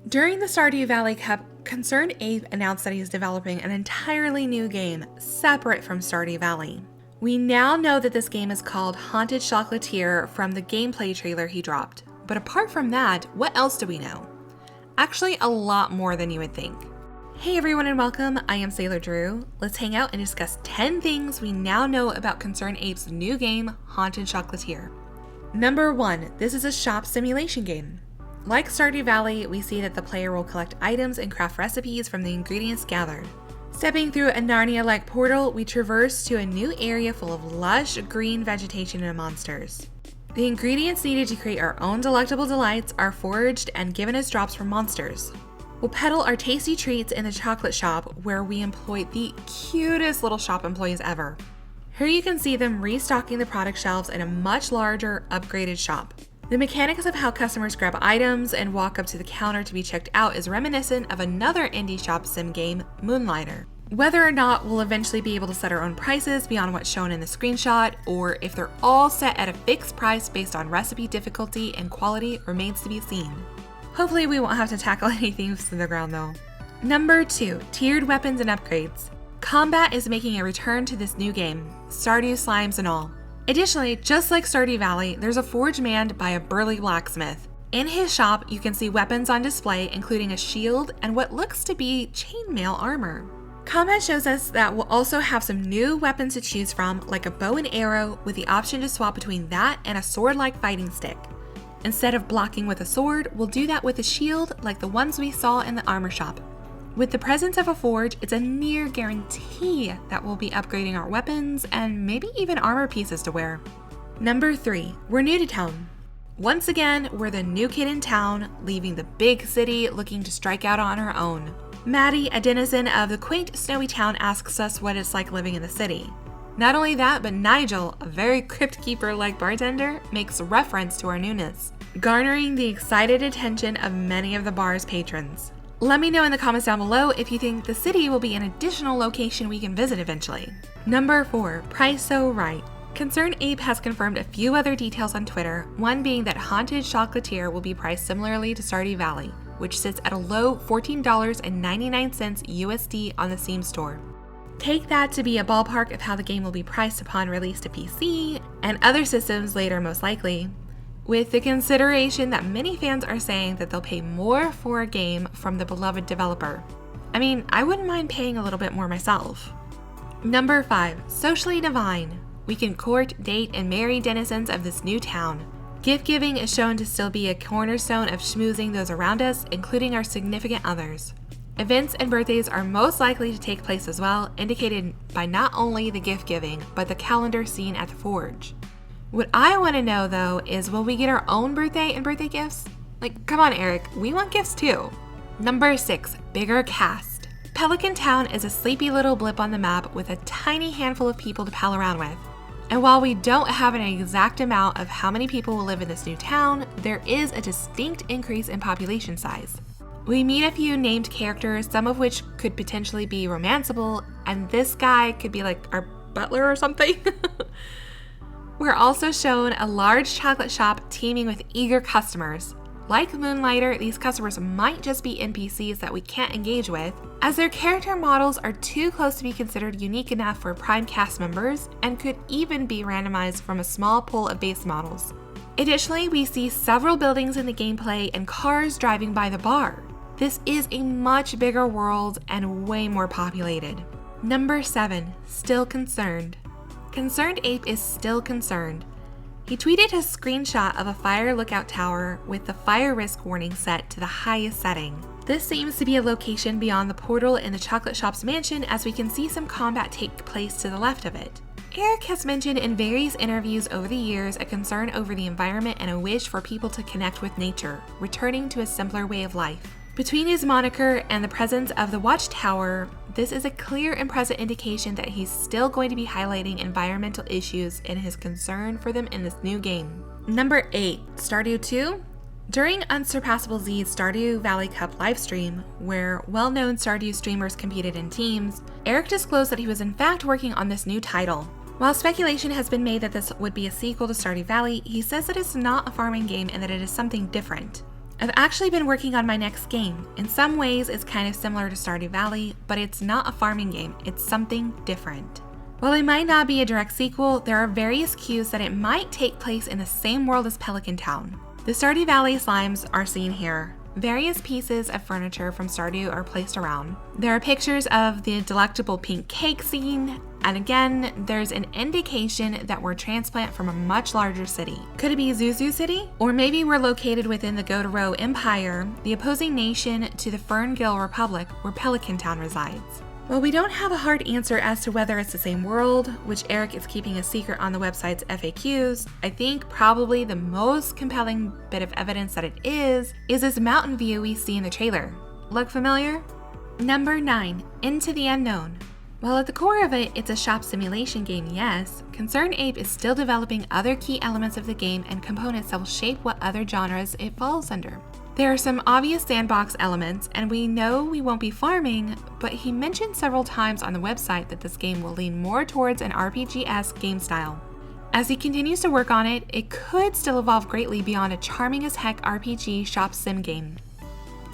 During the Stardew Valley Cup, Concerned Ape announced that he is developing an entirely new game, separate from Stardew Valley. We now know that this game is called Haunted Chocolatier from the gameplay trailer he dropped. But apart from that, what else do we know? Actually, a lot more than you would think. Hey everyone and welcome, I am SailorDrew. Let's hang out and discuss 10 things we now know about Concerned Ape's new game, Haunted Chocolatier. Number 1, this is a shop simulation game. Like Stardew Valley, we see that the player will collect items and craft recipes from the ingredients gathered. Stepping through a Narnia-like portal, we traverse to a new area full of lush green vegetation and monsters. The ingredients needed to create our own delectable delights are foraged and given as drops from monsters. We'll peddle our tasty treats in the chocolate shop, where we employ the cutest little shop employees ever. Here you can see them restocking the product shelves in a much larger, upgraded shop. The mechanics of how customers grab items and walk up to the counter to be checked out is reminiscent of another indie shop sim game, Moonlighter. Whether or not we'll eventually be able to set our own prices beyond what's shown in the screenshot, or if they're all set at a fixed price based on recipe difficulty and quality, remains to be seen. Hopefully we won't have to tackle any thieves to the ground though. Number 2, tiered weapons and upgrades. Combat is making a return to this new game, Stardew Slimes and all. Additionally, just like Stardew Valley, there's a forge manned by a burly blacksmith. In his shop, you can see weapons on display, including a shield and what looks to be chainmail armor. Combat shows us that we'll also have some new weapons to choose from, like a bow and arrow, with the option to swap between that and a sword-like fighting stick. Instead of blocking with a sword, we'll do that with a shield like the ones we saw in the armor shop. With the presence of a forge, it's a near guarantee that we'll be upgrading our weapons and maybe even armor pieces to wear. Number 3, we're new to town. Once again, we're the new kid in town, leaving the big city looking to strike out on our own. Maddie, a denizen of the quaint, snowy town, asks us what it's like living in the city. Not only that, but Nigel, a very crypt keeper-like bartender, makes reference to our newness, garnering the excited attention of many of the bar's patrons. Let me know in the comments down below if you think the city will be an additional location we can visit eventually. Number 4, price so right. Concerned Ape has confirmed a few other details on Twitter, one being that Haunted Chocolatier will be priced similarly to Stardew Valley, which sits at a low $14.99 USD on the Steam store. Take that to be a ballpark of how the game will be priced upon release to PC and other systems later most likely, with the consideration that many fans are saying that they'll pay more for a game from the beloved developer. I mean, I wouldn't mind paying a little bit more myself. Number 5, socially divine. We can court, date, and marry denizens of this new town. Gift giving is shown to still be a cornerstone of schmoozing those around us, including our significant others. Events and birthdays are most likely to take place as well, indicated by not only the gift giving, but the calendar seen at the forge. What I want to know though is, will we get our own birthday and birthday gifts? Like, come on Eric, we want gifts too. Number 6, bigger cast. Pelican Town is a sleepy little blip on the map with a tiny handful of people to pal around with. And while we don't have an exact amount of how many people will live in this new town, there is a distinct increase in population size. We meet a few named characters, some of which could potentially be romanceable, and this guy could be like our butler or something. We're also shown a large chocolate shop teeming with eager customers. Like Moonlighter, these customers might just be NPCs that we can't engage with, as their character models are too close to be considered unique enough for prime cast members and could even be randomized from a small pool of base models. Additionally, we see several buildings in the gameplay and cars driving by the bar. This is a much bigger world and way more populated. Number 7, still concerned. Concerned Ape is still concerned. He tweeted a screenshot of a fire lookout tower with the fire risk warning set to the highest setting. This seems to be a location beyond the portal in the chocolate shop's mansion, as we can see some combat take place to the left of it. Eric has mentioned in various interviews over the years a concern over the environment and a wish for people to connect with nature, returning to a simpler way of life. Between his moniker and the presence of the watchtower, this is a clear and present indication that he's still going to be highlighting environmental issues and his concern for them in this new game. Number 8, Stardew II. During Unsurpassable Z's Stardew Valley Cup livestream, where well-known Stardew streamers competed in teams, Eric disclosed that he was in fact working on this new title. While speculation has been made that this would be a sequel to Stardew Valley, he says that it's not a farming game and that it is something different. I've actually been working on my next game. In some ways, it's kind of similar to Stardew Valley, but it's not a farming game, it's something different. While it might not be a direct sequel, there are various cues that it might take place in the same world as Pelican Town. The Stardew Valley slimes are seen here. Various pieces of furniture from Stardew are placed around. There are pictures of the delectable pink cake scene, and again, there's an indication that we're transplant from a much larger city. Could it be Zuzu City? Or maybe we're located within the Godoro Empire, the opposing nation to the Ferngill Republic where Pelican Town resides. Well, we don't have a hard answer as to whether it's the same world, which Eric is keeping a secret on the website's FAQs. I think probably the most compelling bit of evidence that it is this mountain view we see in the trailer. Look familiar? Number 9, Into the Unknown. While at the core of it, it's a shop simulation game, yes, Concerned Ape is still developing other key elements of the game and components that will shape what other genres it falls under. There are some obvious sandbox elements, and we know we won't be farming, but he mentioned several times on the website that this game will lean more towards an RPG-esque game style. As he continues to work on it, it could still evolve greatly beyond a charming as heck RPG shop sim game.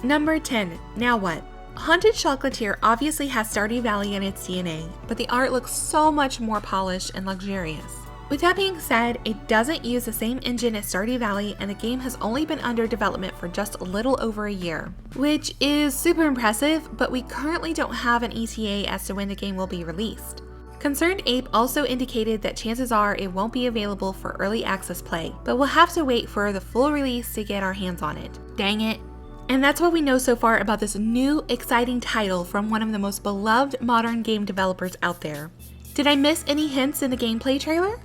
Number 10, Now What? Haunted Chocolatier obviously has Stardew Valley in its DNA, but the art looks so much more polished and luxurious. With that being said, it doesn't use the same engine as Stardew Valley, and the game has only been under development for just a little over a year, which is super impressive, but we currently don't have an ETA as to when the game will be released. Concerned Ape also indicated that chances are it won't be available for early access play, but we'll have to wait for the full release to get our hands on it. Dang it. And that's what we know so far about this new, exciting title from one of the most beloved modern game developers out there. Did I miss any hints in the gameplay trailer?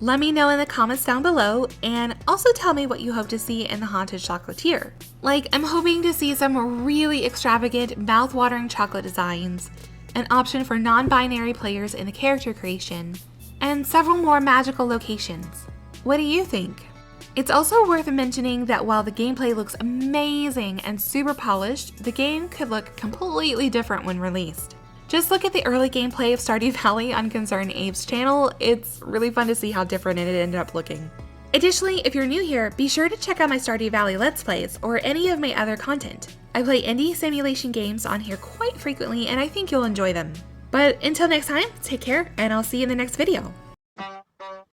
Let me know in the comments down below, and also tell me what you hope to see in the Haunted Chocolatier. Like, I'm hoping to see some really extravagant, mouth-watering chocolate designs, an option for non-binary players in the character creation, and several more magical locations. What do you think? It's also worth mentioning that while the gameplay looks amazing and super polished, the game could look completely different when released. Just look at the early gameplay of Stardew Valley on Concerned Ape's channel. It's really fun to see how different it ended up looking. Additionally, if you're new here, be sure to check out my Stardew Valley Let's Plays or any of my other content. I play indie simulation games on here quite frequently, and I think you'll enjoy them. But until next time, take care, and I'll see you in the next video.